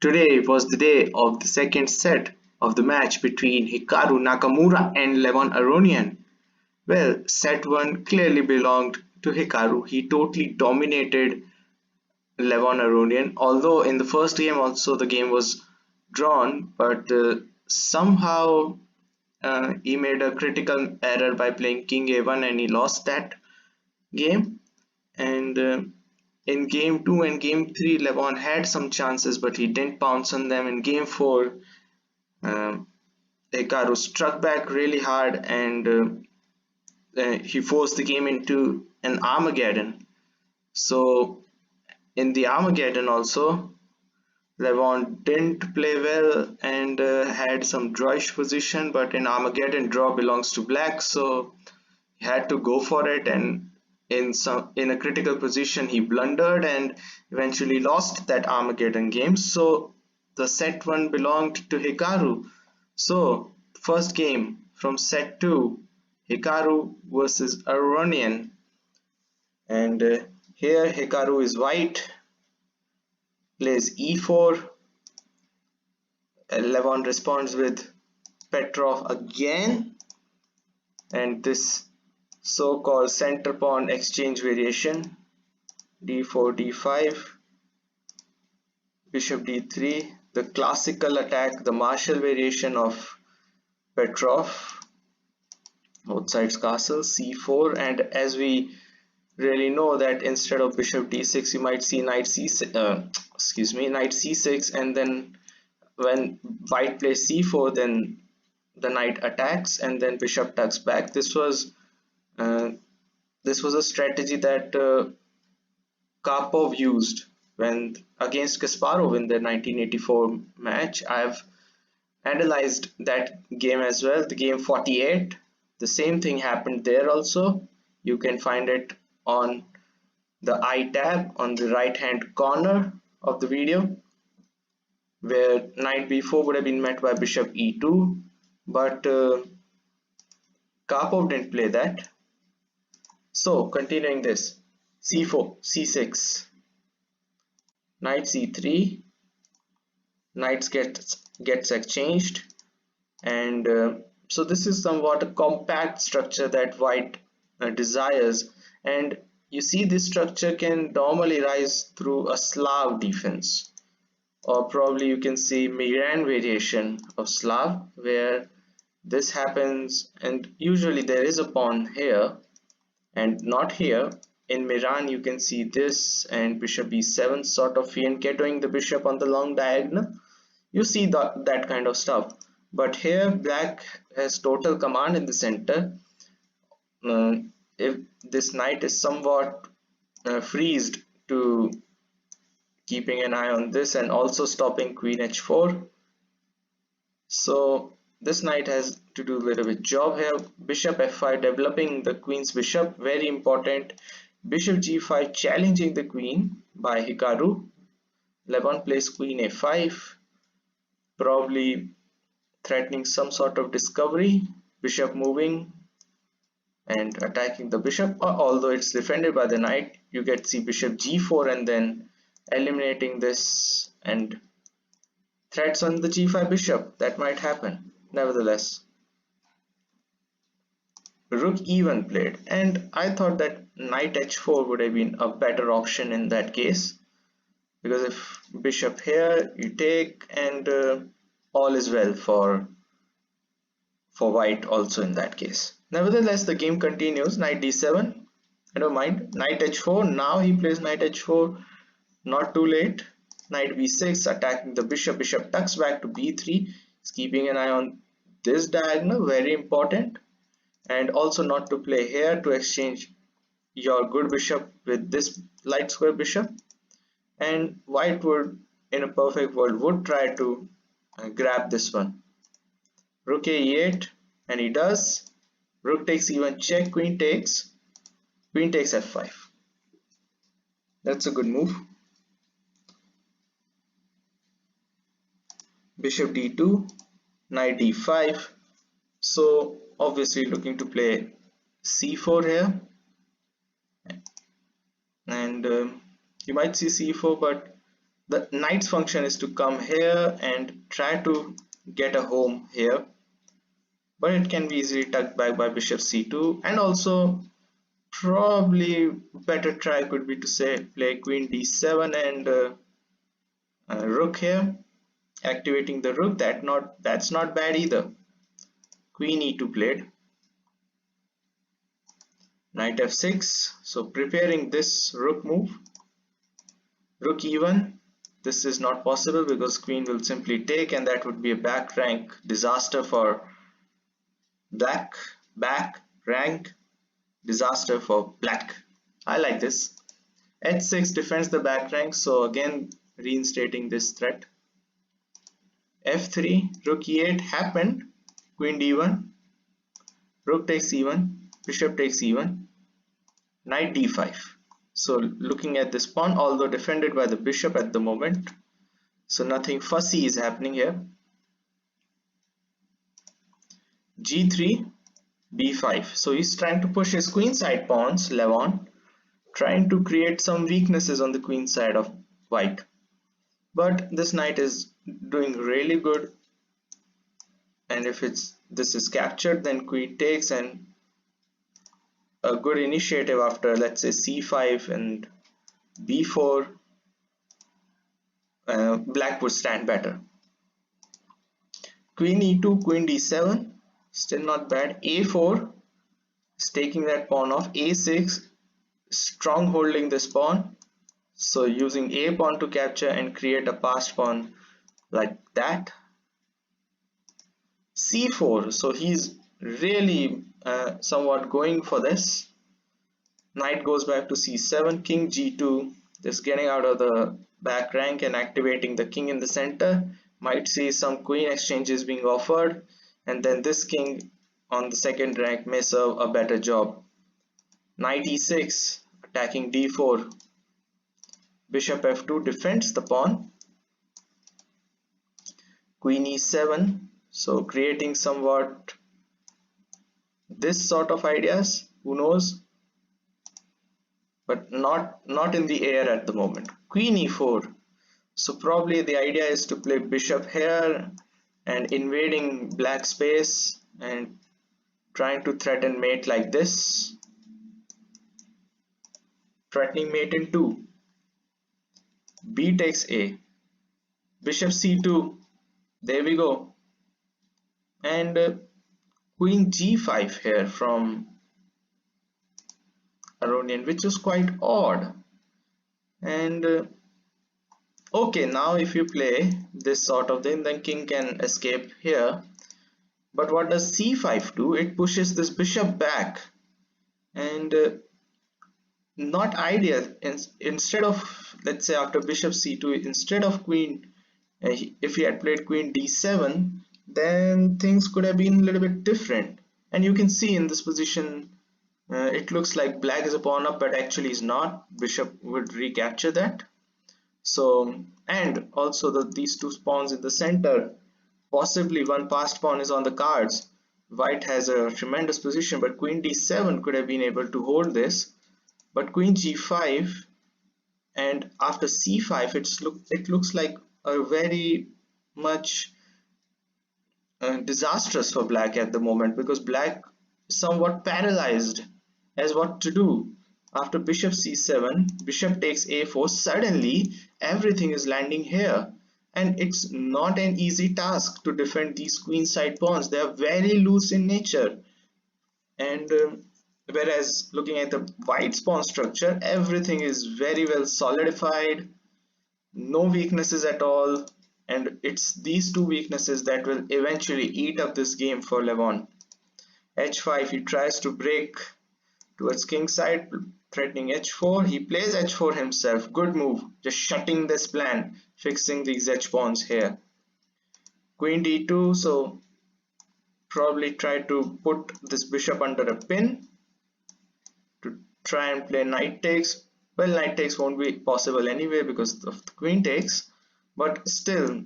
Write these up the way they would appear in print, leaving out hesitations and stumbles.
Today was the day of the second set of the match between Hikaru Nakamura and Levon Aronian. Well, set 1 clearly belonged to Hikaru. He totally dominated Levon Aronian, although in the first game also the game was drawn, but somehow he made a critical error by playing King A1 and he lost that game. And in game 2 and game 3, Levon had some chances, but he didn't pounce on them. In game 4, um, Hikaru struck back really hard and he forced the game into an Armageddon. So, in the Armageddon, also, Levon didn't play well and had some drawish position, but in Armageddon, draw belongs to black, so he had to go for it. And in a critical position, he blundered and eventually lost that Armageddon game. So the set 1 belonged to Hikaru. So first game from set 2, Hikaru versus Aronian, and here Hikaru is white, plays e4. Levon responds with Petrov again, and this so-called center pawn exchange variation, d4 d5, bishop d3, the classical attack, the martial variation of Petrov, both sides castle, c4, and as we really know that instead of bishop d6 you might see knight c6, knight c6, and then when white plays c4 then the knight attacks and then bishop tucks back. Uh, this was a strategy that Karpov used when against Kasparov in the 1984 match. I've analyzed that game as well, the game 48. The same thing happened there also. You can find it on the I tab on the right hand corner of the video, where knight b4 would have been met by bishop e2, but Karpov didn't play that. So continuing this, c4, c6, knight c3, knights gets exchanged, and so this is somewhat a compact structure that white desires, and you see this structure can normally rise through a Slav defense, or probably you can see Miran variation of Slav where this happens, and usually there is a pawn here and not here. In Miran you can see this and bishop b7 sort of fianchettoing the bishop on the long diagonal. You see that kind of stuff, but here black has total command in the center. If this knight is somewhat freezed to keeping an eye on this and also stopping queen h4, so this knight has to do a little bit job here. Bishop f5 developing the queen's bishop, very important. Bishop g5 challenging the queen by Hikaru. Levon plays queen a5, probably threatening some sort of discovery. Bishop moving and attacking the bishop, although it's defended by the knight. You get see bishop g4 and then eliminating this and threats on the g5 bishop. That might happen. Nevertheless, rook e1 played, and I thought that knight h4 would have been a better option in that case, because if bishop here you take, and all is well for white also in that case. Nevertheless, the game continues. Knight d7, I don't mind. Knight h4, now he plays knight h4, not too late. Knight b6 attacking the bishop. Bishop tucks back to b3. He's keeping an eye on this diagonal, very important, and also not to play here to exchange your good bishop with this light square bishop. And white would, in a perfect world, would try to grab this one. Rook a e8, and he does. Rook takes e1 check, queen takes f5. That's a good move. Bishop d2, knight d5. So obviously looking to play c4 here, and you might see c4, but The knight's function is to come here and try to get a home here, but it can be easily tucked back by bishop c2. And also probably better try could be to say play queen d7 and rook here, activating the rook. That's not bad either. Queen e2 played, knight f6, so preparing this rook move. Rook e1, this is not possible because queen will simply take, and that would be a back rank disaster for black. Back rank disaster for black. I like this. h6 defends the back rank, so again reinstating this threat. f3, rook e8 happened, queen d1, rook takes e1, bishop takes e1, knight d5. So looking at this pawn, although defended by the bishop at the moment, so nothing fussy is happening here. g3, b5. So he's trying to push his queenside pawns, Levon, trying to create some weaknesses on the queen side of white. But this knight is doing really good, and if this is captured, then queen takes, and a good initiative after, let's say, c5 and b4, black would stand better. Queen e2, queen d7, still not bad. a4 is taking that pawn off. a6, strong holding this pawn, so using a pawn to capture and create a passed pawn like that. c4, so he's really somewhat going for this. Knight goes back to c7, king g2, just getting out of the back rank and activating the king in the center. Might see some queen exchanges being offered, and then this king on the second rank may serve a better job. Knight e6, attacking d4, bishop f2 defends the pawn, queen e7, so creating somewhat this sort of ideas, who knows, but not in the air at the moment. Queen e4, so probably the idea is to play bishop here and invading black space and trying to threaten mate like this, threatening mate in 2. B takes a, bishop c2, there we go, and queen g5 here from Aronian, which is quite odd. And okay, now if you play this sort of thing, then king can escape here. But what does c5 do? It pushes this bishop back, and not ideal. Instead of, let's say, after bishop c2, instead of queen, if he had played queen d7, then things could have been a little bit different. And you can see in this position, it looks like black is a pawn up, but actually is not. Bishop would recapture that. So, and also these two pawns in the center, possibly one passed pawn is on the cards. White has a tremendous position, but queen d7 could have been able to hold this. But queen g5, and after c5, it looks like a very much disastrous for black at the moment, because black is somewhat paralyzed as what to do. After bishop c7, bishop takes a4, suddenly everything is landing here, and it's not an easy task to defend these queenside pawns. They are very loose in nature, and whereas looking at the white's pawn structure, everything is very well solidified, no weaknesses at all, and it's these two weaknesses that will eventually eat up this game for Levon. h5, he tries to break towards king side, threatening h4. He plays h4 himself. Good move, just shutting this plan, fixing these h pawns here. Queen d2, so probably try to put this bishop under a pin to try and play knight takes. Well, knight takes won't be possible anyway because of the queen takes, but still,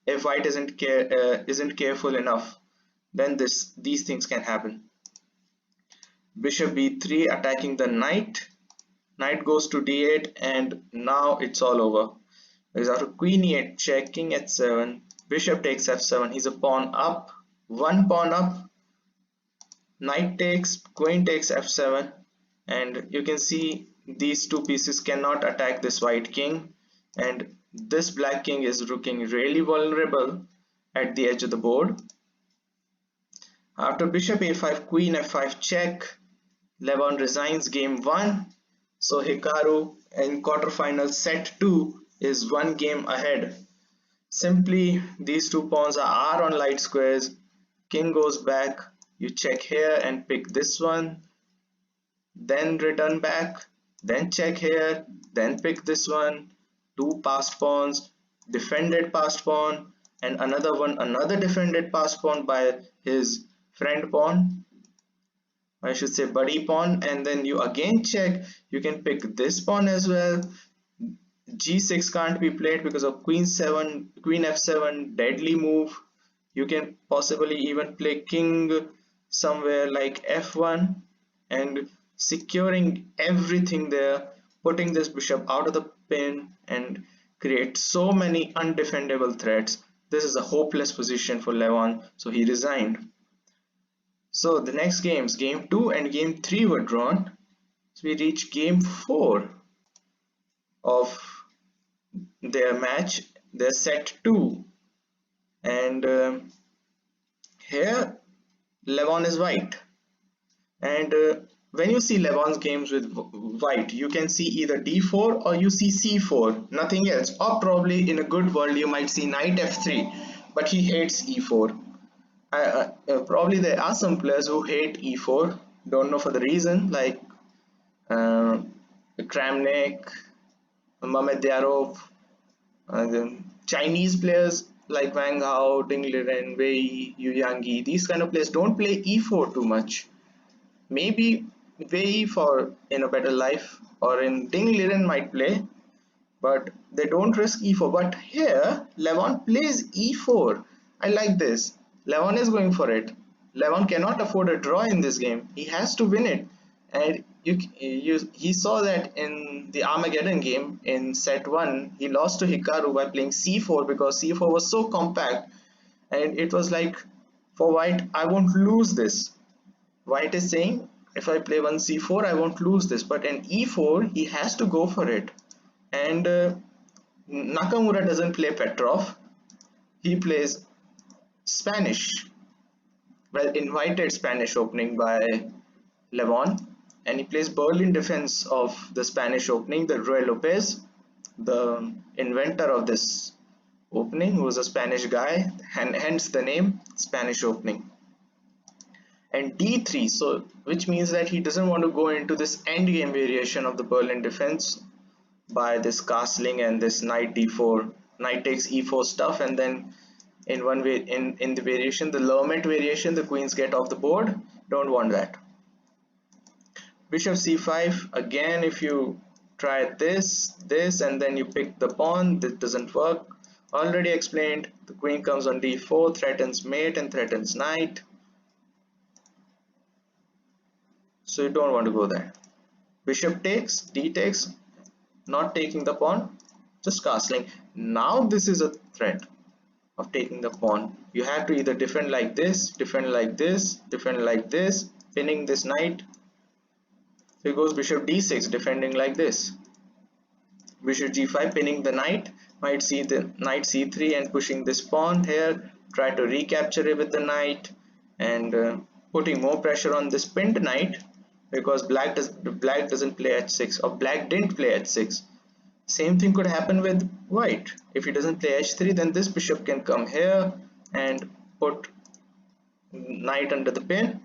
if white isn't careful enough, then these things can happen. Bishop b3, attacking the knight. Knight goes to d8, and now it's all over. Because after queen e8 check, king h7, bishop takes f7, he's a pawn up, one pawn up, knight takes, queen takes f7, and you can see these two pieces cannot attack this white king, and this black king is looking really vulnerable at the edge of the board. After bishop a5, queen f5 check, Levon resigns game 1. So Hikaru in quarterfinal set 2 is one game ahead. Simply these two pawns are on light squares. King goes back, you check here and pick this one, then return back, then check here, then pick this one, two passed pawns, defended passed pawn, and another one, another defended passed pawn by his friend pawn, I should say buddy pawn, and then you again check, you can pick this pawn as well. G6 can't be played because of queen 7, queen f7, deadly move. You can possibly even play king somewhere like f1 and securing everything there, putting this bishop out of the pin and create so many undefendable threats. This is a hopeless position for Levon, so he resigned. So the next games, game 2 and game 3 were drawn. So we reach game 4 of their match, their set 2. And here Levon is white. And when you see Levon's games with white, you can see either d4 or you see c4, nothing else. Or probably in a good world, you might see knight f3, but he hates e4. Probably there are some players who hate e4, don't know for the reason, like uh, Kramnik, Mamedyarov, Chinese players like Wang Hao, Ding Liren, Wei, Yu Yangyi. These kind of players don't play e4 too much. Maybe Wei for in a better life or in Ding Liren might play, but they don't risk e4. But here Levon plays e4. I like this. Levon is going for it. Levon cannot afford a draw in this game. He has to win it. And he saw that in the Armageddon game in set 1, he lost to Hikaru by playing c4 because c4 was so compact. And it was like, for white, I won't lose this. White is saying, if I play one c4, I won't lose this. But in e4, he has to go for it. And Nakamura doesn't play Petrov. He plays Spanish. Well, invited Spanish opening by Levon, and he plays Berlin defense of the Spanish opening, the Ruy Lopez, the inventor of this opening, who was a Spanish guy, and hence the name Spanish opening. And d3, so which means that he doesn't want to go into this endgame variation of the Berlin defense by this castling and this knight d4, knight takes e4 stuff, and then in one way in the variation, the Lermont variation, the queens get off the board. Don't want that. Bishop c5, again if you try this and then you pick the pawn, this doesn't work. Already explained, the queen comes on d4, threatens mate and threatens knight, so you don't want to go there. Bishop takes, d takes, not taking the pawn, just castling. Now this is a threat of taking the pawn. You have to either defend like this, defend like this, defend like this, pinning this knight. So he goes bishop d6, defending like this. Bishop g5, pinning the knight, might see the knight c3 and pushing this pawn here, try to recapture it with the knight and putting more pressure on this pinned knight because black doesn't play h6, or black didn't play h6. Same thing could happen with white. If he doesn't play h3, then this bishop can come here and put knight under the pin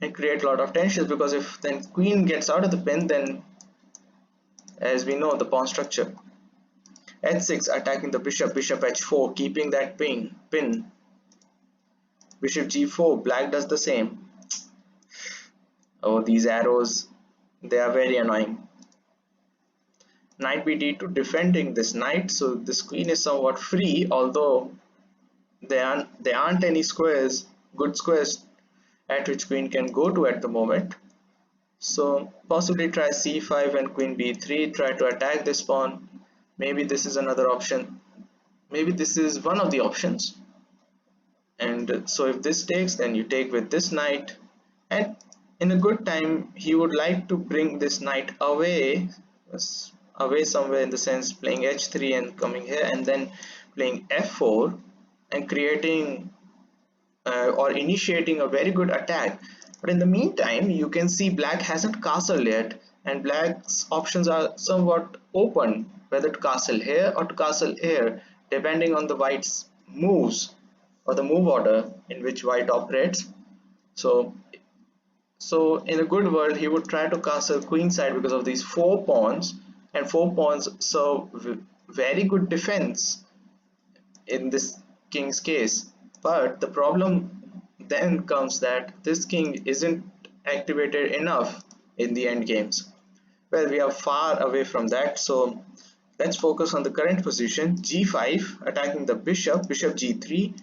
and create a lot of tensions, because if then queen gets out of the pin, then as we know the pawn structure. h6 attacking the bishop, bishop h4 keeping that pin. Bishop g4, black does the same. Oh, these arrows, they are very annoying. Knight b d2, defending this knight, so this queen is somewhat free, although there aren't any squares, good squares at which queen can go to at the moment. So possibly try c5 and queen b3, try to attack this pawn. Maybe this is another option, maybe this is one of the options. And so if this takes, then you take with this knight, and in a good time he would like to bring this knight away, away somewhere, in the sense playing h3 and coming here and then playing f4 and creating or initiating a very good attack. But in the meantime, you can see black hasn't castled yet, and black's options are somewhat open, whether to castle here or to castle here, depending on the white's moves or the move order in which white operates. So in a good world, he would try to castle queenside because of these four pawns, and four pawns serve very good defense in this king's case. But the problem then comes that this king isn't activated enough in the end games. Well, we are far away from that, so let's focus on the current position. g5, attacking the bishop, bishop g3,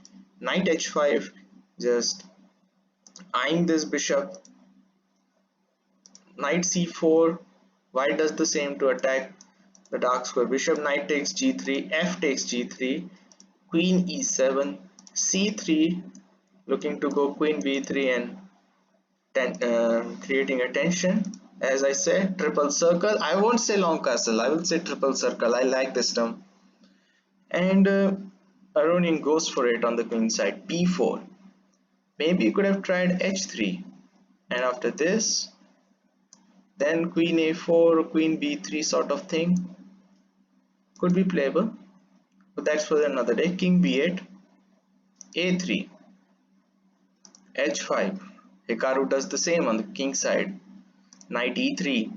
knight h5, just eyeing this bishop, knight c4, white does the same to attack the dark square bishop, knight takes g3, f takes g3, queen e7, c3, looking to go queen b3 and creating a tension. As I said, triple circle. I won't say long castle, I will say triple circle. I like this term. And Aronian goes for it on the queen side, b4. Maybe you could have tried h3, and after this, then queen a4 or queen b3 sort of thing could be playable. But that's for another day. King b8, a3, h5. Hikaru does the same on the king side. Knight e3,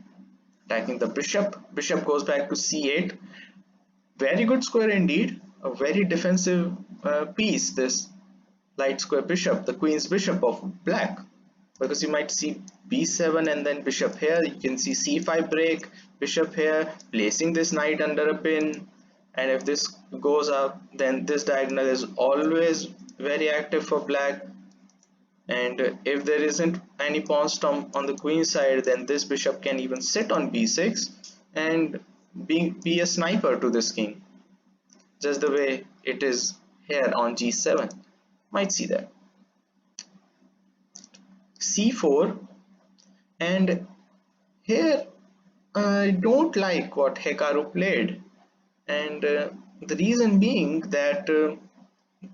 attacking the bishop. Bishop goes back to c8. Very good square indeed. A very defensive piece, this light square bishop, the queen's bishop of black. Because you might see b7 and then bishop here. You can see c5 break, bishop here, placing this knight under a pin. And if this goes up, then this diagonal is always very active for black. And if there isn't any pawn storm on the queen side, then this bishop can even sit on b6 and be a sniper to this king, just the way it is here on g7. Might see that. c4, and here I don't like what Hikaru played, and the reason being that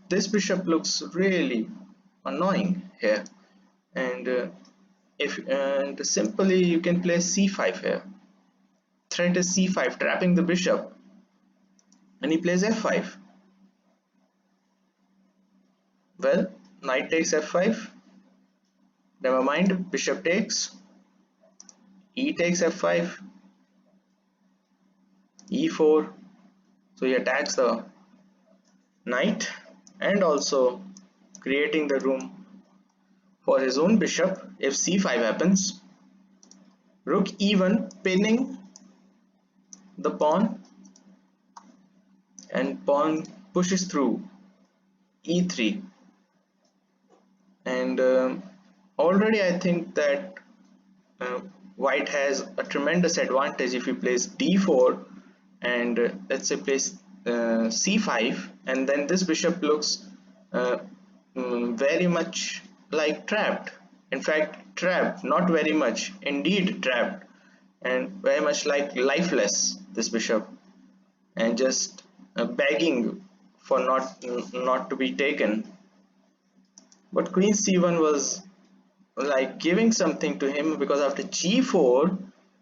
this bishop looks really annoying here, and simply you can play c5 here. Threat is c5, trapping the bishop, and he plays f5. Well, knight takes f5, never mind, bishop takes, e takes f5, e4, so he attacks the knight and also creating the room for his own bishop if c5 happens. Rook e1, pinning the pawn, and pawn pushes through e3, and already I think that white has a tremendous advantage if he plays d4 and let's say plays c5, and then this bishop looks very much like trapped. In fact, trapped, not very much, indeed trapped, and very much like lifeless, this bishop, and just begging for not to be taken. But queen c1 was like giving something to him, because after g4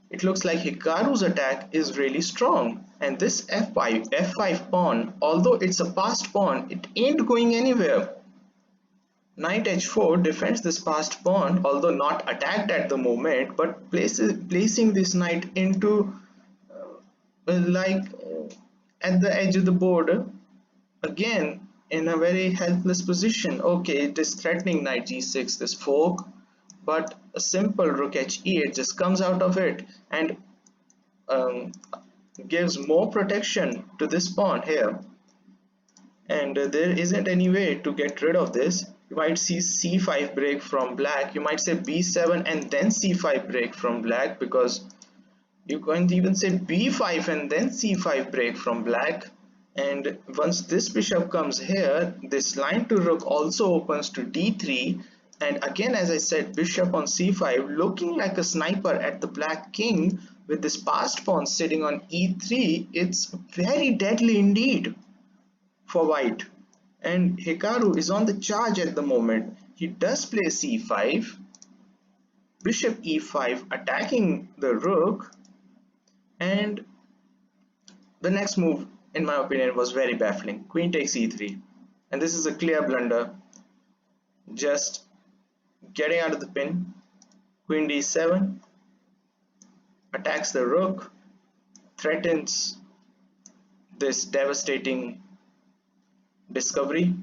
it looks like Hikaru's attack is really strong, and this f5 pawn, although it's a passed pawn, it ain't going anywhere. Knight h4 defends this passed pawn, although not attacked at the moment, but placing this knight into at the edge of the board, again in a very helpless position. Okay, it is threatening knight g6, this fork, but a simple rook he8 just comes out of it and gives more protection to this pawn here, and there isn't any way to get rid of this. You might see c5 break from black, you might say b7 and then c5 break from black, because You can't even say b5 and then c5 break from black. And once this bishop comes here, this line to rook also opens to d3. And again, as I said, bishop on c5 looking like a sniper at the black king with this passed pawn sitting on e3. It's very deadly indeed for white. And Hikaru is on the charge at the moment. He does play c5, bishop e5 attacking the rook, and the next move, in my opinion, was very baffling. Queen takes e3, and this is a clear blunder. Just getting out of the pin. Queen d7 attacks the rook, threatens this devastating discovery.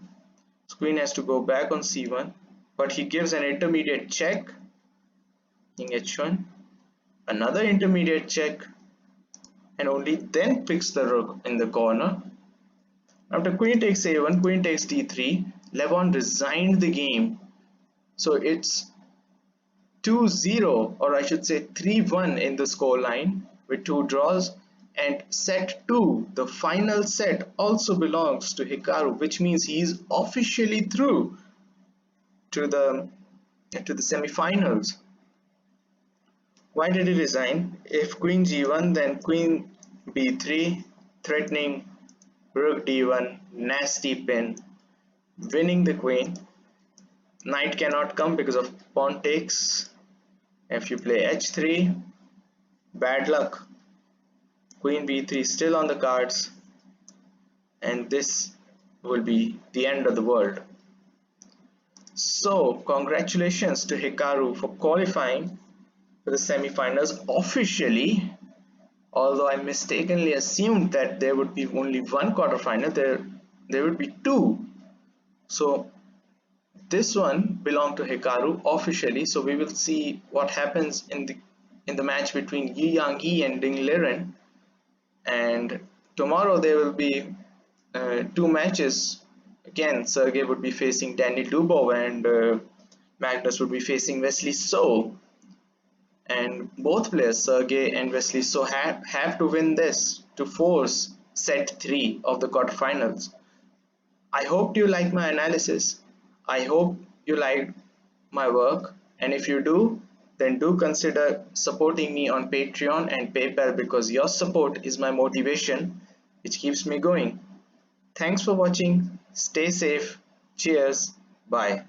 So queen has to go back on c1, but he gives an intermediate check. King h1, another intermediate check, and only then picks the rook in the corner. After queen takes a1, queen takes d3, Levon resigned the game. So it's 2-0, or I should say 3-1 in the scoreline with 2 draws. And set 2, the final set, also belongs to Hikaru, which means he is officially through to the semi-finals. Why did he resign? If queen g1, then queen b3, threatening rook d1, nasty pin, winning the queen. Knight cannot come because of pawn takes. If you play h3, bad luck. Queen b3 still on the cards, and this will be the end of the world. So congratulations to Hikaru for qualifying for the semi-finals officially. Although I mistakenly assumed that there would be only one quarterfinal, there would be two. So this one belonged to Hikaru officially. So we will see what happens in the match between Yi Yang Yi and Ding Liren. And tomorrow there will be two matches. Again, Sergey would be facing Danny Dubov, and Magnus would be facing Wesley So. And both players, Sergey and Wesley So, have to win this to force set 3 of the quarterfinals. I hope you like my analysis. I hope you liked my work. And if you do, then do consider supporting me on Patreon and PayPal, because your support is my motivation, which keeps me going. Thanks for watching. Stay safe. Cheers. Bye.